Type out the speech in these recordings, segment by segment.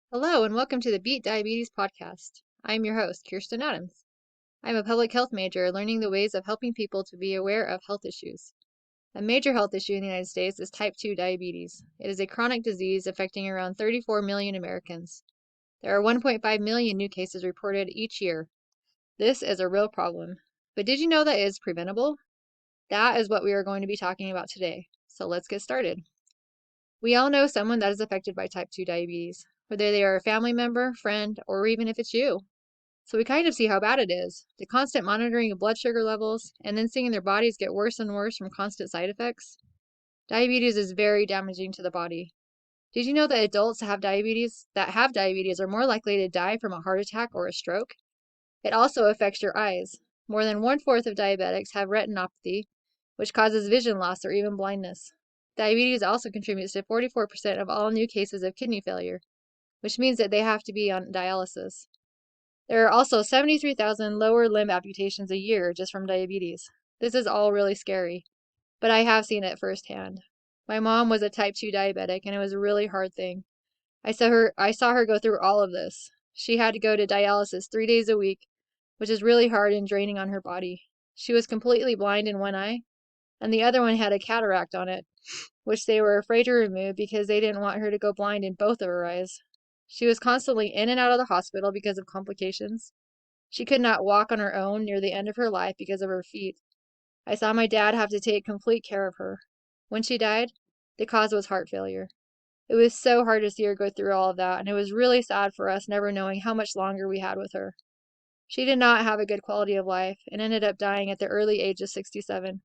Hello, and welcome to the Beat Diabetes podcast. I'm your host, Kirsten Adams. I'm a public health major learning the ways of helping people to be aware of health issues. A major health issue in the United States is type 2 diabetes. It is a chronic disease affecting around 34 million Americans. There are 1.5 million new cases reported each year. This is a real problem. But did you know that it is preventable? That is what we are going to be talking about today. So let's get started. We all know someone that is affected by type 2 diabetes, whether they are a family member, friend, or even if it's you. So we kind of see how bad it is. The constant monitoring of blood sugar levels, and then seeing their bodies get worse and worse from constant side effects. Diabetes is very damaging to the body. Did you know that adults that have diabetes are more likely to die from a heart attack or a stroke? It also affects your eyes. More than 1/4 of diabetics have retinopathy, which causes vision loss or even blindness. Diabetes also contributes to 44% of all new cases of kidney failure, which means that they have to be on dialysis. There are also 73,000 lower limb amputations a year just from diabetes. This is all really scary, but I have seen it firsthand. My mom was a type 2 diabetic, and it was a really hard thing. I saw her go through all of this. She had to go to dialysis 3 days a week, which is really hard and draining on her body. She was completely blind in one eye, and the other one had a cataract on it, which they were afraid to remove because they didn't want her to go blind in both of her eyes. She was constantly in and out of the hospital because of complications. She could not walk on her own near the end of her life because of her feet. I saw my dad have to take complete care of her. When she died, the cause was heart failure. It was so hard to see her go through all of that, and it was really sad for us never knowing how much longer we had with her. She did not have a good quality of life and ended up dying at the early age of 67.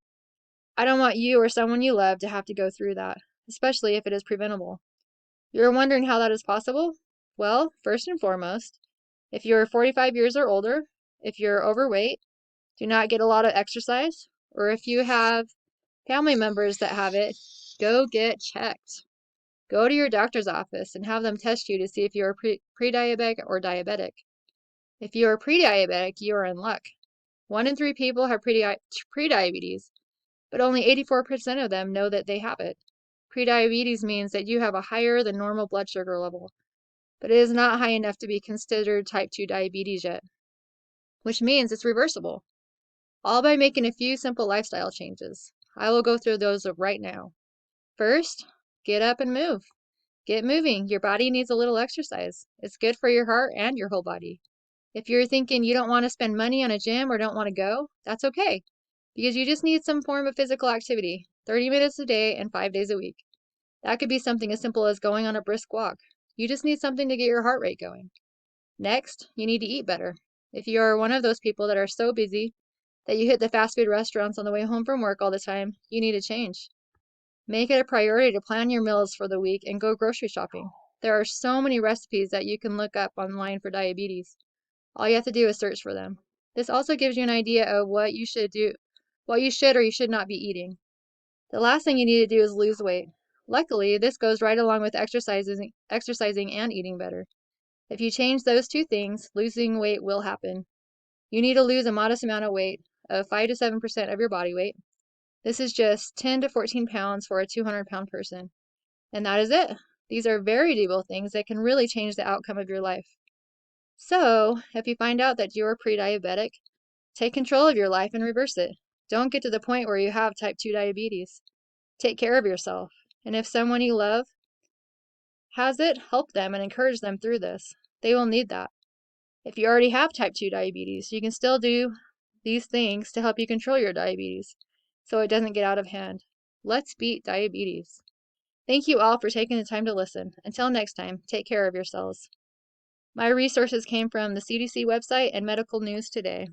I don't want you or someone you love to have to go through that, especially if it is preventable. You're wondering how that is possible? Well, first and foremost, if you're 45 years or older, if you're overweight, do not get a lot of exercise, or if you have family members that have it, go get checked. Go to your doctor's office and have them test you to see if you are pre-diabetic or diabetic. If you are pre-diabetic, you are in luck. 1 in 3 people have prediabetes, but only 84% of them know that they have it. Prediabetes means that you have a higher than normal blood sugar level, but it is not high enough to be considered type 2 diabetes yet, which means it's reversible, all by making a few simple lifestyle changes. I will go through those right now. First, get up and move. Get moving. Your body needs a little exercise. It's good for your heart and your whole body. If you're thinking you don't want to spend money on a gym or don't want to go, that's okay, because you just need some form of physical activity, 30 minutes a day and 5 days a week. That could be something as simple as going on a brisk walk. You just need something to get your heart rate going. Next, you need to eat better. If you are one of those people that are so busy that you hit the fast food restaurants on the way home from work all the time, you need to change. Make it a priority to plan your meals for the week and go grocery shopping. There are so many recipes that you can look up online for diabetes. All you have to do is search for them. This also gives you an idea of what you should or you should not be eating. The last thing you need to do is lose weight. Luckily, this goes right along with exercising and eating better. If you change those two things, losing weight will happen. You need to lose a modest amount of weight, of 5 to 7% of your body weight. This is just 10 to 14 pounds for a 200-pound person. And that is it. These are very doable things that can really change the outcome of your life. So, if you find out that you're pre-diabetic, take control of your life and reverse it. Don't get to the point where you have type 2 diabetes. Take care of yourself. And if someone you love has it, help them and encourage them through this. They will need that. If you already have type 2 diabetes, you can still do these things to help you control your diabetes so it doesn't get out of hand. Let's beat diabetes. Thank you all for taking the time to listen. Until next time, take care of yourselves. My resources came from the CDC website and Medical News Today.